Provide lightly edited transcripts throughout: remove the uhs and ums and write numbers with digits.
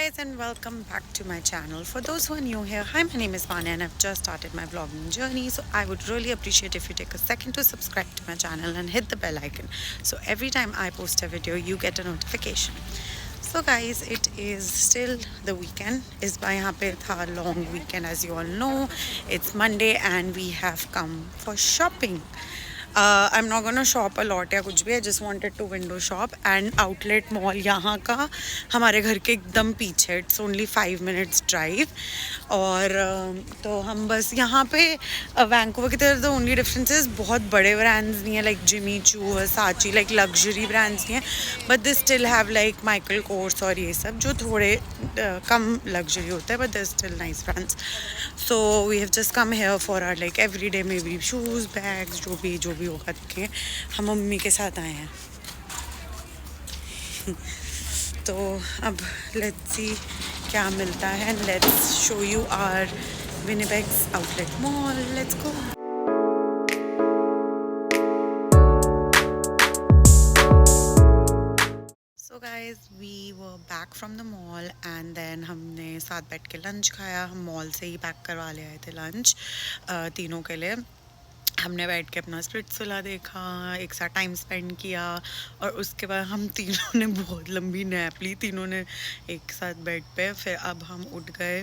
guys, and welcome back to my channel. For those who are new here, hi, my name is Vanya and I've just started my vlogging journey. So I would really appreciate if you take a second to subscribe to my channel and hit the bell icon. So every time I post a video, you get a notification. So guys, it is still the weekend. Is by यहाँ पे था long weekend, as you all know. It's Monday and we have come for shopping. I'm not gonna shop a lot या कुछ भी. I just wanted to window shop and outlet mall यहाँ का हमारे घर के एकदम पीछे. It's only 5 minutes drive. और तो हम बस यहाँ पे वैंकूवर की तरफ the only difference is बहुत बड़े brands नहीं है like Jimmy Choo, Versace, like luxury brands नहीं है. But they still have like Michael Kors और ये सब जो थोड़े कम luxury होते हैं, but they're still nice brands. So we have just come here for our like everyday maybe shoes, bags, जो भी होगा देखें. हम मम्मी के साथ आए हैं. तो अब let's see क्या मिलता है. Let's show you our Winnipeg's outlet mall. Let's go. So guys, we were back from the mall and then हमने साथ बैठ के लंच खाया. हम मॉल से ही पैक करवा ले आए थे लंच तीनों के लिए. हमने बैठ के अपना स्प्लिट्सविला देखा, एक साथ टाइम स्पेंड किया और उसके बाद हम तीनों ने बहुत लंबी नैप ली तीनों ने एक साथ बेड पे. फिर अब हम उठ गए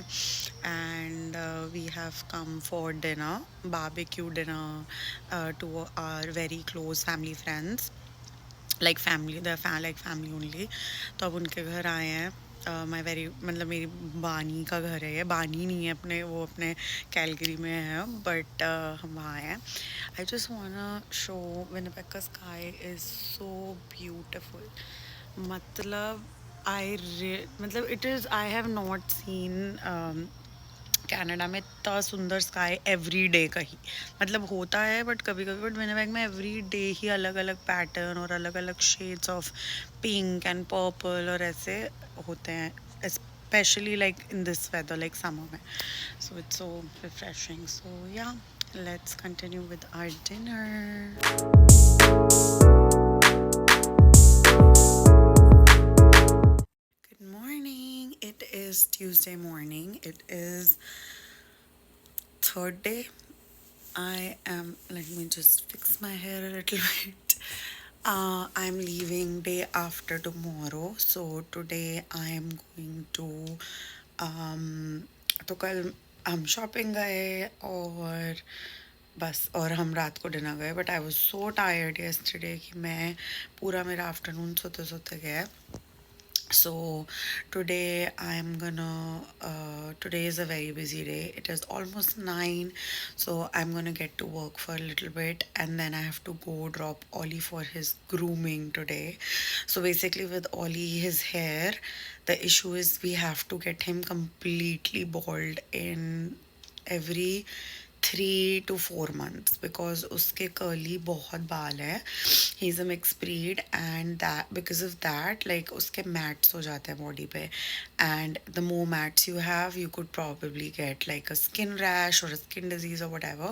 and we have come for dinner, barbecue dinner to our very close family friends, like family like family only. तो अब उनके घर आए हैं. माई वेरी मतलब मेरी बानी का घर है ये. बानी नहीं है अपने, वो अपने कैलगरी में है, बट हम वहाँ हैं. आई जस्ट वांना शो विनिपेग का स्काई इज़ सो ब्यूटिफुल. मतलब मतलब it is I have not seen Canada में इतना सुंदर स्काई एवरी डे कहीं. मतलब होता है बट कभी कभी, बट विनिपेग में एवरी डे ही अलग अलग पैटर्न और अलग अलग shades of pink and purple और ऐसे होते हैं, specially like in this weather like summer में. So it's so refreshing. So yeah, let's continue with our dinner. Good morning. It is Tuesday morning. It is third day. Let me just fix my hair a little bit. I'm leaving day after tomorrow. So today I am going to, तो कल हम shopping गए और बस, और हम रात को डिनर गए. But I was so tired yesterday कि मैं पूरा मेरा आफ्टरनून सोते सोते गया. So today today is a very busy day. It is almost 9, so I'm gonna get to work for a little bit and then I have to go drop Ollie for his grooming today. So basically with Ollie, his hair, the issue is we have to get him completely bald in every 3 to 4 months because उसके curly बहुत बाल है. He's a mixed breed and that because of that like उसके mats हो जाते हैं body पे, and the more mats you have you could probably get like a skin rash or a skin disease or whatever.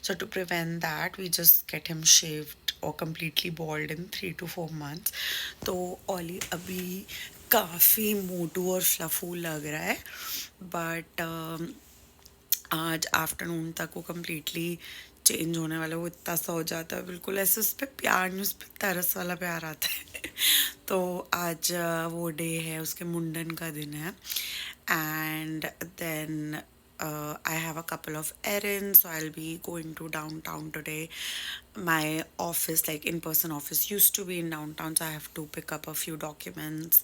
So to prevent that we just get him shaved or completely bald in 3 to 4 months. तो Ollie अभी काफ़ी मोटू और फ्लफू लग रहा है, but आज afternoon तक वो कम्प्लीटली चेंज होने वाला. वो इतना सा हो जाता है बिल्कुल ऐसे, उस पर प्यार नहीं, उस पर तरस वाला प्यार आता है. तो आज वो डे है, उसके मुंडन का दिन है. And then I have a couple of errands, so I'll be going to downtown today. My office, like in-person office, used to be in downtown, so I have to pick up a few documents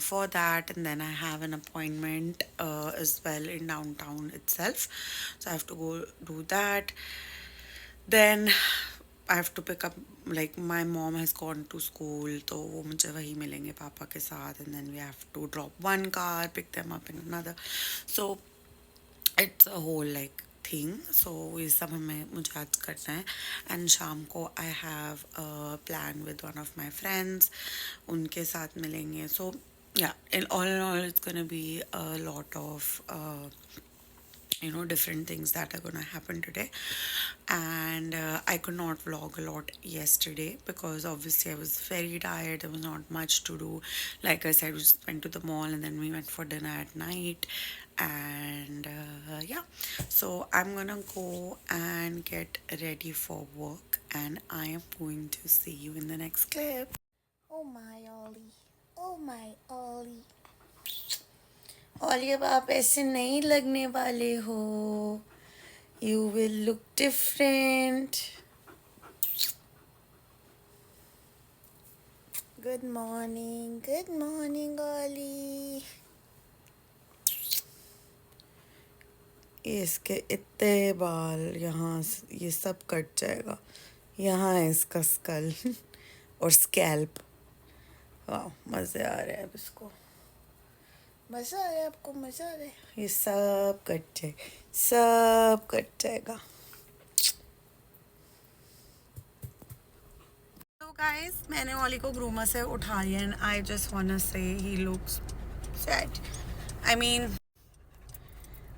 for that, and then I have an appointment as well in downtown itself, so I have to go do that. Then I have to pick up, like my mom has gone to school, तो वो मुझे वही मिलेंगे पापा के साथ, and then we have to drop one car, pick them up in another. So it's a whole like thing. So ये सब मुझे आज करना है. एंड शाम को I have a plan with one of my friends, उनके साथ मिलेंगे. सो या, in all it's gonna be a lot of different things that are gonna happen today. And I could not vlog a lot yesterday because obviously I was very tired. There was not much to do. Like I said, we just went to the mall and then we went for dinner at night. And yeah, so I'm gonna go and get ready for work, and I am going to see you in the next clip. Oh my Ollie, oh my Ollie, Ollie, अब आप ऐसे नहीं लगने वाले हो. You will look different. Good morning, Ollie. इसके इतने बाल यहाँ ये सब कट जाएगा. यहाँ है इसका स्कल और स्कैल्प. वाह, मज़े आ रहे हैं अब इसको. मज़ा आ रहा है आपको? मज़ा आ रहा है? ये सब कट जाएगा. तो गाइस, मैंने ओली को ग्रूमर से उठा लिया and I just want to say ही looks sad. I mean,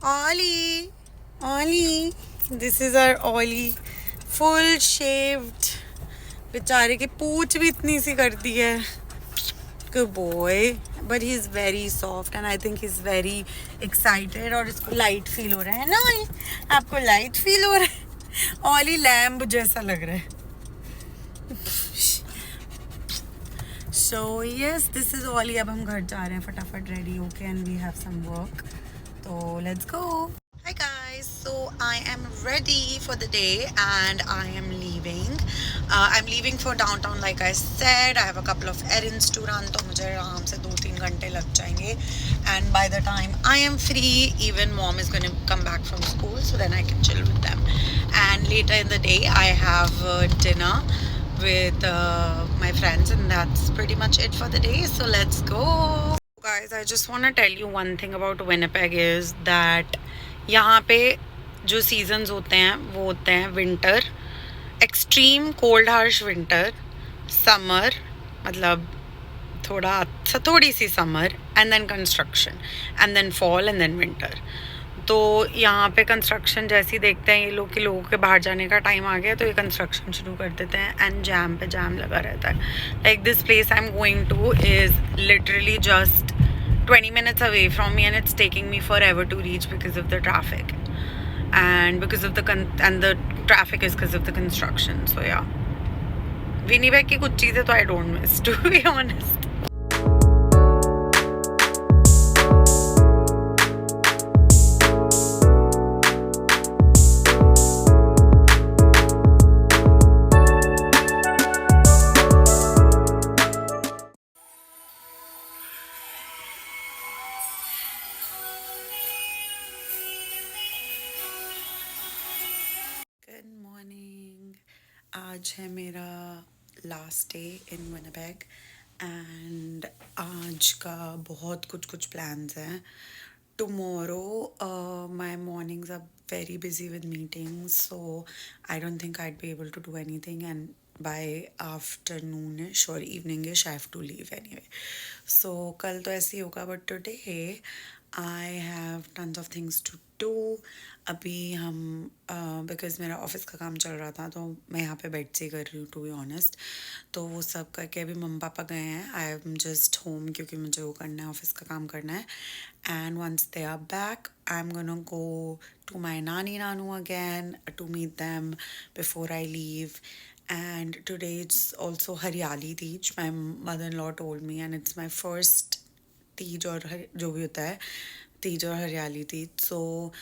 Ollie, Ollie, this is our Ollie, full shaved. बेचारे की पूंछ भी इतनी सी कर दी है. Good boy, but he's very soft and I think he's very excited. और इसको लाइट फील हो रहा है ना Ollie? आपको लाइट फील हो रहा है? Ollie लैम्ब जैसा लग रहा है. So yes, this is Ollie. अब हम घर जा रहे हैं फटाफट रेडी होके and we have some work. So let's go. Hi guys, so I am ready for the day and I am leaving. I'm leaving for downtown like I said. I have a couple of errands to run, तो मुझे आराम से 2-3 घंटे लग जाएंगे. And by the time I am free, even mom is going to come back from school, so then I can chill with them. And later in the day, I have dinner with my friends, and that's pretty much it for the day. So let's go. Guys, I just want to tell you one thing about Winnipeg is that यहाँ पे जो seasons होते हैं वो होते हैं winter, extreme cold harsh winter, summer मतलब थोड़ी सी summer, and then construction, and then fall, and then winter. तो यहाँ पे कंस्ट्रक्शन जैसे ही देखते हैं ये लोग कि लोगों के बाहर जाने का टाइम आ गया तो ये कंस्ट्रक्शन शुरू कर देते हैं एंड जैम पे जैम लगा रहता है. Like this place I am going two is literally just 20 minutes away from me and it's taking me forever to reach because of the traffic and because of the traffic is because of the construction. So yeah, Winnipeg की कुछ चीज़ें तो I don't miss, to be honest. Good morning. आज है मेरा last day in Winnipeg and आज का बहुत कुछ प्लान्स हैं. Tomorrow my mornings are very busy with meetings, so I don't think I'd be able to do anything, and by afternoonish or eveningish I have to leave anyway. So कल तो ऐसे ही होगा, but today I have tons of things to do. अभी हम because मेरा office का काम चल रहा था तो मैं यहाँ पे बैठ से कर रही हूँ, टू बी ऑनेस्ट. तो वो सब करके अभी मम्मी पापा गए हैं. आई एम जस्ट होम क्योंकि मुझे वो करना है, ऑफिस का काम करना है. And once they are back I am gonna go to my nani nanu again to meet them before I leave. And today it's also Haryali Teej. My mother-in-law told me, and it's my first Teej और जो भी होता है तीज और Hariyali Teej. So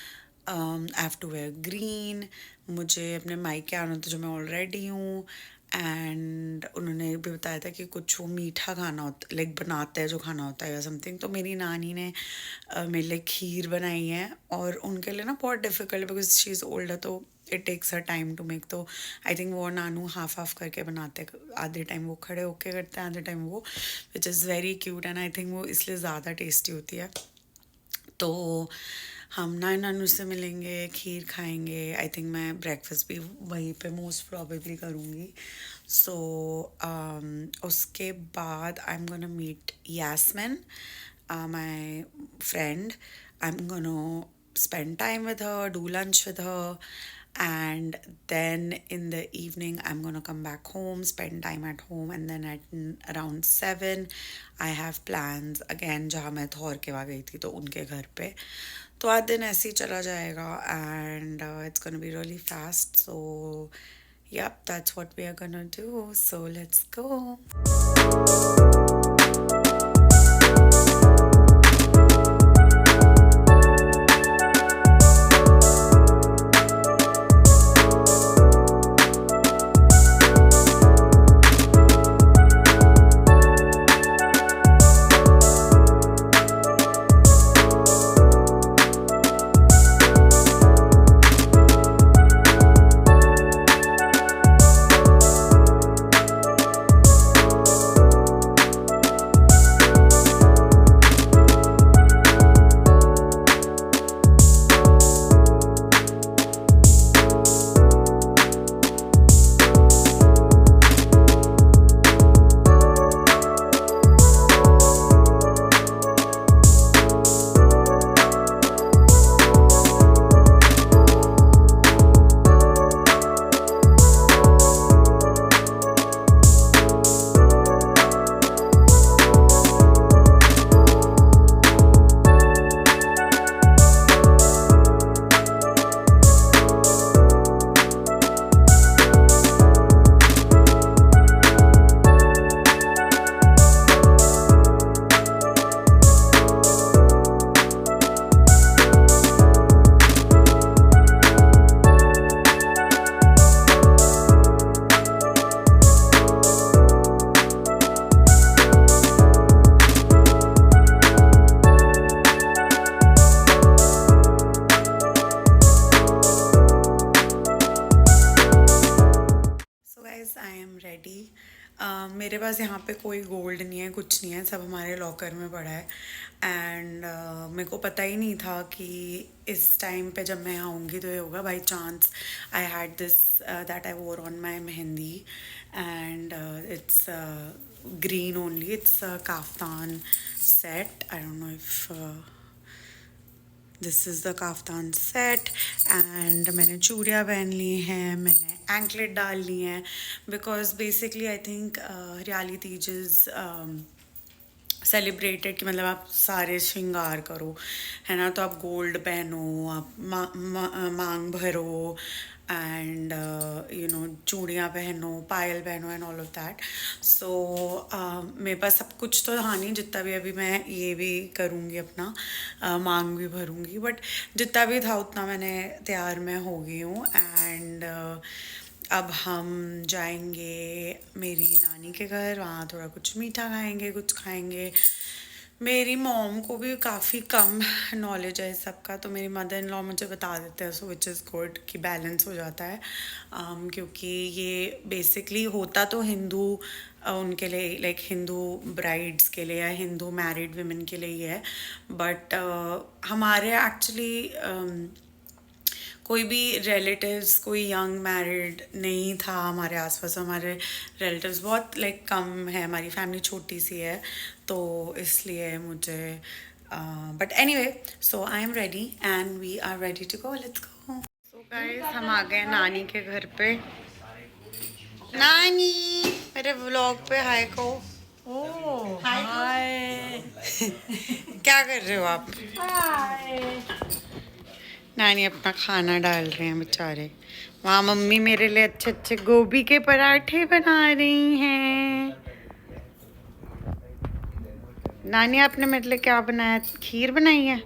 I have to wear green. मुझे अपने मायके आना था जो मैं ऑलरेडी हूँ. एंड उन्होंने भी बताया था कि कुछ वो मीठा खाना होता, लाइक बनाते हैं जो खाना होता है या समथिंग. तो मेरी नानी ने मेरे लिए खीर बनाई है और उनके लिए ना बहुत difficult because she is older, तो it takes a time to make. तो आई थिंक वो नानू हाफ करके बनाते हैं. आधे टाइम वो खड़े होके करते हैं, आधे टाइम वो, which is very cute. And I think वो इसलिए ज़्यादा टेस्टी होती है. तो हम नानू से मिलेंगे, खीर खाएंगे. आई थिंक मैं ब्रेकफास्ट भी वहीं पे मोस्ट प्रॉबेबली करूँगी. सो उसके बाद I am gonna meet Yasmin, my friend. I am gonna spend time with her, do lunch with her, and then in the evening I'm gonna come back home, spend time at home, and then at around 7 I have plans again जहाँ मैं Thor के वहाँ गई थी तो उनके घर पे. तो आज दिन ऐसे ही चला जाएगा and it's gonna be really fast. So yep, that's what we are gonna do. So let's go. मेरे पास यहाँ पे कोई गोल्ड नहीं है, कुछ नहीं है, सब हमारे लॉकर में पड़ा है. एंड मेरे को पता ही नहीं था कि इस टाइम पे जब मैं आऊँगी तो ये होगा. By chance I had this that I wore on my mehndi and it's green only. It's a kaftan set. I don't know if this is the kaftan set. And मैंने चूड़ियाँ पहन ली हैं, मैंने एंकलेट डाल ली हैं, बिकॉज बेसिकली आई थिंक हरियाली Teej is celebrated कि मतलब आप सारे श्रृंगार करो, है ना. तो आप गोल्ड पहनो, आप मांग भरो एंड यू नो चूड़ियाँ पहनो, पायल पहनो एंड ऑल ऑफ दैट. सो मेरे पास सब कुछ तो था नहीं, जितना भी अभी मैं ये भी करूँगी अपना मांग भी भरूँगी, बट जितना भी था उतना मैंने तैयार मैं हो गई हूँ. एंड अब हम जाएंगे मेरी नानी के घर, वहाँ थोड़ा कुछ मीठा खाएंगे, कुछ खाएंगे. मेरी मॉम को भी काफ़ी कम नॉलेज है इस सब का, तो मेरी मदर इन लॉ मुझे बता देते हैं, सो विच इज़ गुड कि बैलेंस हो जाता है. क्योंकि ये बेसिकली होता तो हिंदू उनके लिए, लाइक हिंदू ब्राइड्स के लिए या हिंदू मैरिड वुमेन के लिए ही है, बट हमारे एक्चुअली कोई भी रिलेटिव्स, कोई यंग मैरिड नहीं था हमारे आसपास. हमारे रिलेटिव्स बहुत लाइक कम है, हमारी फैमिली छोटी सी है, तो इसलिए मुझे but anyway, so I am ready and we are ready to go. Let's go. So guys, हम आ गए नानी के घर पे. नानी मेरे व्लॉग पे हाय को. ओह हाय. क्या कर रहे हो आप? हाय. नानी अपना खाना डाल रहे हैं बेचारे. वहाँ मम्मी मेरे लिए अच्छे अच्छे गोभी के पराठे बना रही हैं. नानी आपने मेरे लिए क्या बनाया? खीर बनाई है.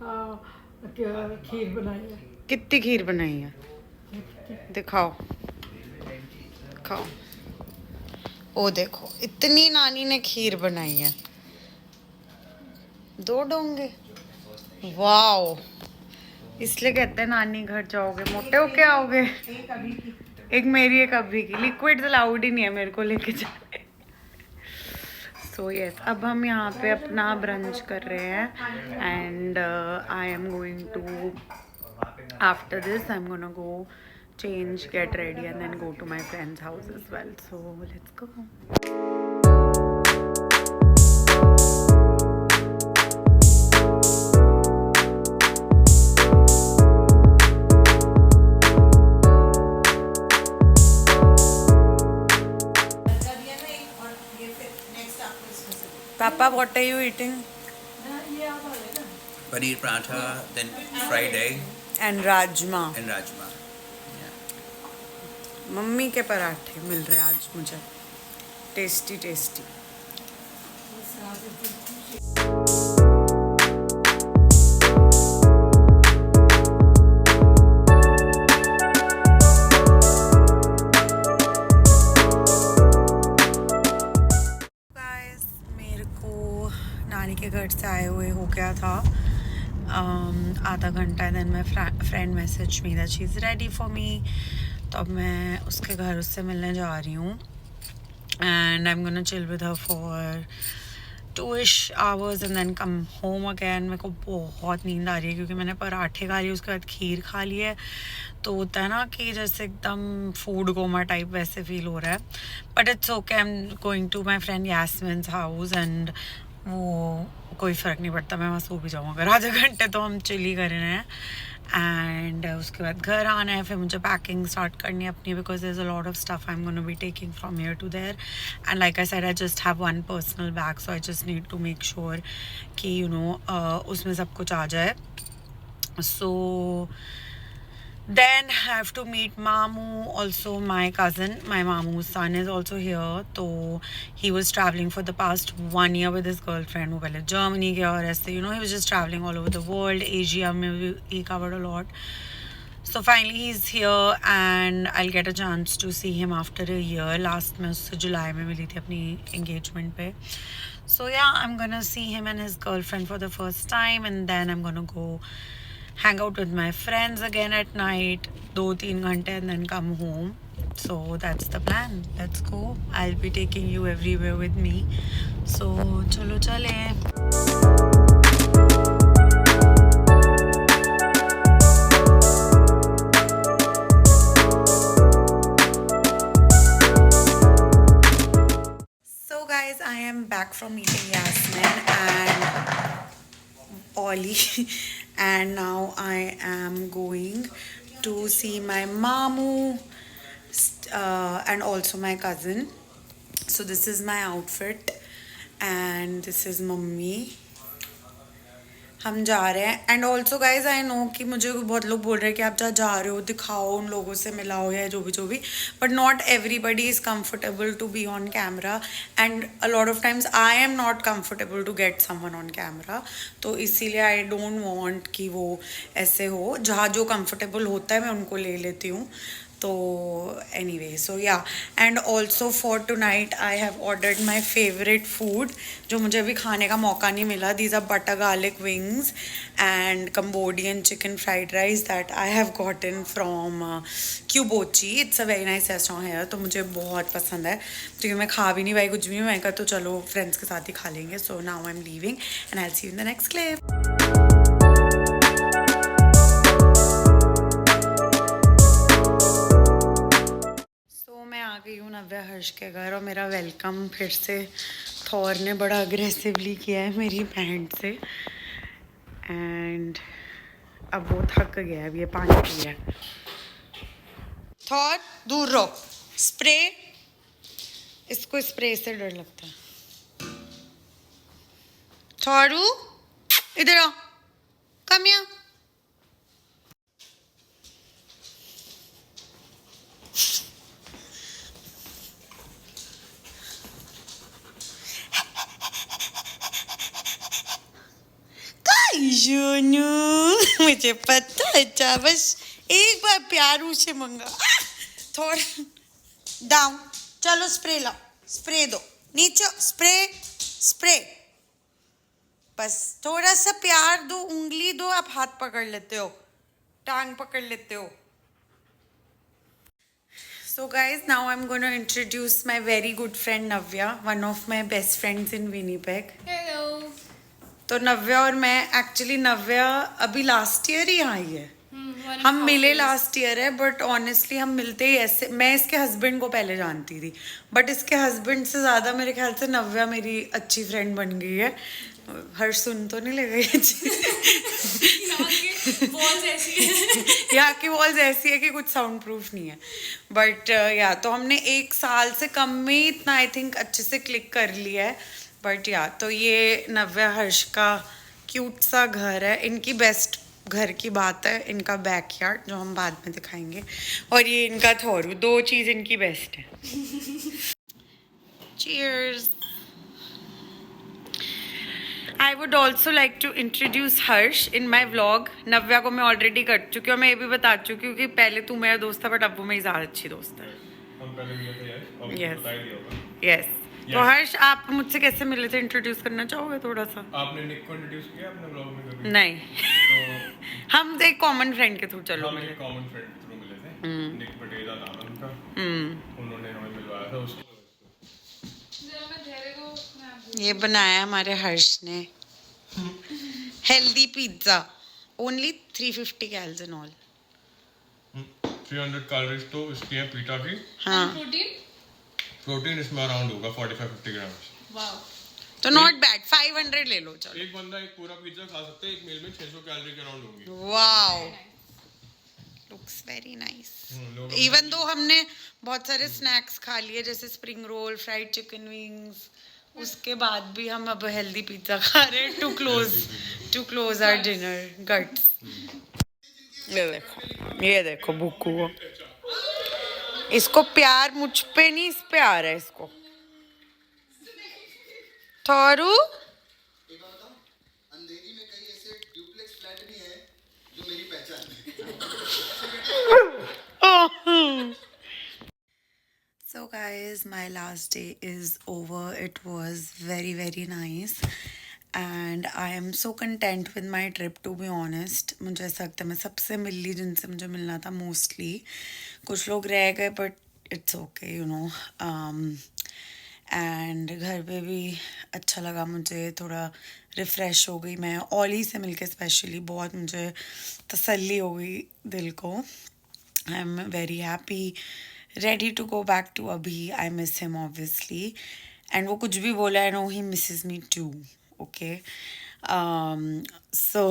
हाँ, खीर बनाई है. कितनी खीर बनाई है? दिखाओ दिखाओ. ओ देखो, इतनी नानी ने खीर बनाई है. 2 डोंगे. वाओ, इसलिए कहते हैं नानी घर जाओगे मोटे होके आओगे. एक मेरी एक अभी की. लिक्विड अलाउड ही नहीं है मेरे को लेके जाने. सो यस, अब हम यहाँ पे अपना ब्रंच कर रहे हैं and I am going to, after this I am gonna go change, get ready and then go to my friend's house as well. So let's go. Papa, what are you eating? ये आप आ लेना Paneer paratha, then fried egg And rajma. and rajma. Mummy के पराठे मिल रहे हैं आज मुझे, tasty tasty. Guys, मेरे को नानी के घर से आए हुए हो गया था आधा घंटा। Then my friend message me that she is ready for me. तो अब मैं उसके घर उससे मिलने जा रही हूँ and I am gonna chill with her for 2-ish hours and then come home again। मेरे को बहुत नींद आ रही है क्योंकि मैंने पराठे खा लिए, उसके बाद खीर खा ली है। तो होता है ना कि जैसे एकदम फूड कोमा टाइप वैसे फील हो रहा है। But it's okay, I am going to my friend Yasmin's house and वो कोई फ़र्क नहीं पड़ता, मैं वहाँ सो भी जाऊँ अगर आधे घंटे, तो हम चिल ही कर रहे हैं। एंड उसके बाद घर आना है, फिर मुझे पैकिंग स्टार्ट करनी है अपनी, because there is a lot of stuff I am gonna be taking from here to there. And like I said, I just have one personal bag, so I just need to make sure कि you know उसमें सब कुछ आ जाए। सो then I have to meet Mamu, also my cousin. My Mamu's son is also here. So he was traveling for the past 1 year with his girlfriend. वो पहले Germany गया और ऐसे, you know, he was just traveling all over the world. Asia में भी he covered a lot. So finally he's here and I'll get a chance to see him after a year. Last मैं उससे जुलाई में मिली थी अपनी engagement पे. So yeah, I'm gonna see him and his girlfriend for the first time, and then I'm gonna go hang out with my friends again at night 2-3 घंटे and then come home. So that's the plan. Let's go. I'll be taking you everywhere with me. So चलो चले। So guys, I am back from meeting Yasmin and Ollie and now I am going to see my Mamu and also my cousin. So this is my outfit and this is Mummy. हम जा रहे हैं and also guys I know कि मुझे बहुत लोग बोल रहे हैं कि आप जहाँ जा रहे हो दिखाओ, उन लोगों से मिलाओ या जो भी, but not everybody is comfortable to be on camera and a lot of times I am not comfortable to get someone on camera. तो इसीलिए आई डोंट वांट कि वो ऐसे हो, जहाँ जो कम्फर्टेबल होता है मैं उनको ले लेती हूँ। तो anyway, so yeah, and also for tonight I have ordered my favorite food जो मुझे अभी खाने का मौका नहीं मिला. These are butter garlic wings and Cambodian chicken fried rice that I have gotten from Kyubochi. It's a very nice restaurant here. तो मुझे बहुत पसंद है क्योंकि मैं खा भी नहीं पाई कुछ भी. मैं कहा तो चलो फ्रेंड्स के साथ ही खा लेंगे. So now I'm leaving and I'll see you in the next clip. मैं आ गई हूँ नव्या हर्ष के घर और मेरा वेलकम फिर से थॉर ने बड़ा अग्रेसिवली किया है मेरी पैंट से एंड अब वो थक गया है. अब ये पानी पी रहा है. थॉर दूर रहो. स्प्रे, इसको स्प्रे से डर लगता है. थॉरू इधर आओ. Come here. जुनू मुझे पता है, बस एक बार प्यारू से मंगा. थोड़ा डाउन. चलो स्प्रे लाओ. स्प्रे दो. नीचे स्प्रे. स्प्रे बस थोड़ा सा प्यार दो. उंगली दो. आप हाथ पकड़ लेते हो, टांग पकड़ लेते हो. So guys, now I'm going to introduce my very good friend Navya, one of my best friends in Winnipeg. Hello. तो नव्या और मैं एक्चुअली नव्या अभी लास्ट ईयर ही आई है. हम मिले लास्ट ईयर है बट ऑनेस्टली हम मिलते ही ऐसे. मैं इसके हस्बैंड को पहले जानती थी बट इसके हस्बैंड से ज़्यादा मेरे ख्याल से नव्या मेरी अच्छी फ्रेंड बन गई है. हर सुन तो नहीं लगा यहाँ की वॉल्स ऐसी है कि कुछ साउंड प्रूफ नहीं है. बट या तो हमने 1 साल से कम में इतना आई थिंक अच्छे से क्लिक कर लिया है बट या तो ये नव्या हर्ष का क्यूट सा घर है, इनकी बेस्ट घर की बात है इनका बैकयार्ड जो हम बाद में दिखाएंगे, और ये इनका थोरू, 2 चीज़ इनकी बेस्ट है। Cheers. I would also like to introduce Harsh in my vlog. नव्या को मैं ऑलरेडी कर चुकी हूँ, मैं ये भी बता चुकी हूँ कि पहले तू मेरा दोस्त था बट अब वो मेरी ज़्यादा अच्छी दोस्त है। हम पहले मिले थे यार, अब Yes. बता ही दिया होगा। यस तो हर्ष आप मुझसे कैसे मिले थे, इंट्रोड्यूस करना चाहोगे थोड़ा सा? आपने निक को इंट्रोड्यूस किया अपने ब्लॉग में कभी? नहीं तो हम एक कॉमन फ्रेंड के थ्रू चलो हम मिले। एक कॉमन फ्रेंड थ्रू मिले थे, निक पटेला नाम है उनका। उन्होंने हमें मिलवाया था उसको। ये बनाया हमारे हर्ष ने healthy pizza, only 350 calories in all. 300 calories तो इसकी है पीटा की। हाँ प्रोटीन इसमें अराउंड होगा 45-50 ग्राम। वाओ तो नॉट बैड, 500 ले लो चलो। एक बंदा एक पूरा पिज्जा खा सकता है, एक मील में 600 कैलोरी के अराउंड होंगी। Wow looks very nice. Even though हमने बहुत सारे स्नैक्स खा लिए जैसे spring roll, fried chicken wings, उसके बाद भी हम अब हेल्दी पिज्जा खा रहे हैं to close our dinner guys. ये देखो बुक्कू को, इसको प्यार मुझ पे नहीं, इस पे आ रहा है इसको। थोरू अंधेरी में कई ऐसे डुप्लेक्स फ्लैट भी हैं जो मेरी पहचान है। So guys, my last day is over. It was very very nice and I am so content with my trip to be honest. मुझे ऐसा लगता है मैं सबसे मिल ली जिनसे मुझे मिलना था मोस्टली। कुछ लोग रह गए but it's okay you know. And घर पे भी अच्छा लगा मुझे, थोड़ा रिफ़्रेश हो गई मैं ओली से मिलके, स्पेशली बहुत मुझे तसल्ली हो गई दिल को। I am very happy, ready to go back to Abhi. I miss him obviously and वो कुछ भी बोला I know he misses me too. Okay. So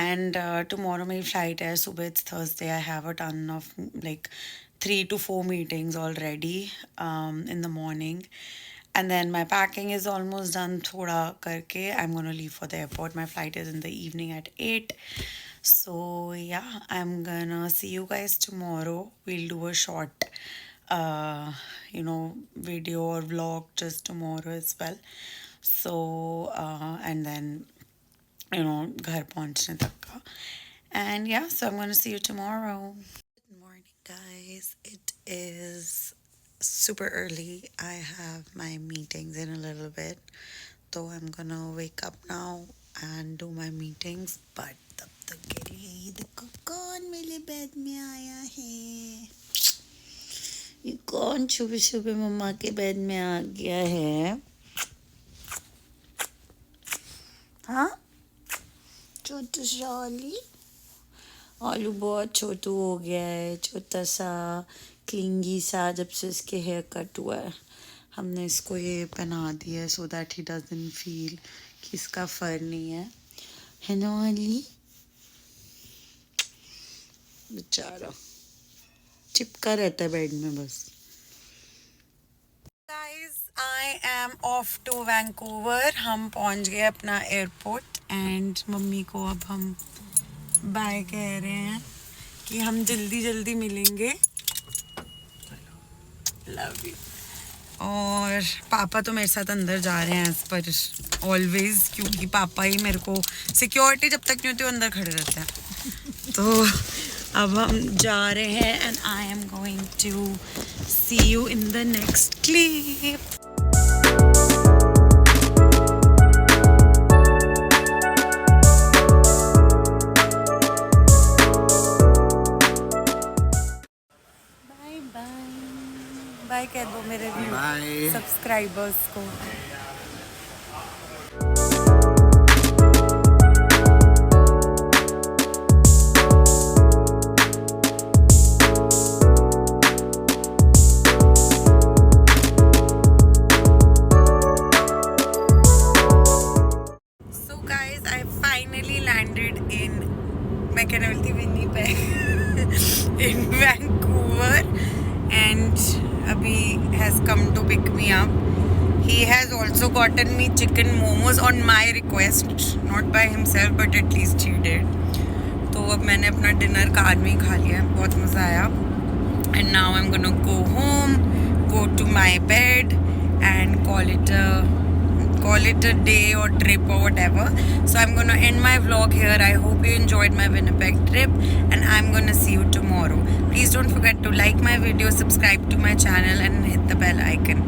and tomorrow my flight है सुबह, it's Thursday. I have a ton of like 3 to 4 meetings already in the morning and then my packing is almost done थोड़ा करके I'm gonna leave for the airport. My flight is in the evening at 8. So yeah, I'm gonna see you guys tomorrow. We'll do a short video or vlog just tomorrow as well. So and then घर पहुंचने तक का, and yeah, so I'm gonna see you tomorrow. Good morning guys, it is super early. I have my meetings in a little bit, so I'm gonna wake up now and do my meetings, but तब तक के लिए ये देखो कौन मेरे bed में आया है, ये कौन सुबह सुबह मम्मा के बेड में आ गया है। हाँ छोटू सा आलू बहुत छोटू हो गया है, छोटा सा क्लिंगी सा, जब से इसके हेयर कट हुआ है। हमने इसको ये पहना दिया है so that he doesn't feel कि इसका फर नहीं है ना अली, बेचारा चिपका रहता है बेड में बस। Guys, I am off to Vancouver. हम पहुंच गए अपना एयरपोर्ट एंड मम्मी को अब हम बाय कह रहे हैं कि हम जल्दी जल्दी मिलेंगे। Love you. और पापा तो मेरे साथ अंदर जा रहे हैं एज पर ऑलवेज, क्योंकि पापा ही मेरे को सिक्योरिटी जब तक नहीं होती वो अंदर खड़े रहते हैं। तो अब हम जा रहे हैं and I am going to see you in the next clip. Bye bye bye कह दो मेरे सब्सक्राइबर्स को। मैं कहने वाली थी Winnipeg in Vancouver and Abhi has come to pick me up. He has also gotten me chicken momos on my request, not by himself, but at least he did. तो अब मैंने अपना डिनर कार में ही खा लिया है, बहुत मज़ा आया. And now I'm gonna go home, go to my bed, and call it a day or trip or whatever. So I'm gonna end my vlog here. I hope you enjoyed my Winnipeg trip, and I'm gonna see you tomorrow. Please don't forget to like my video, subscribe to my channel, and hit the bell icon.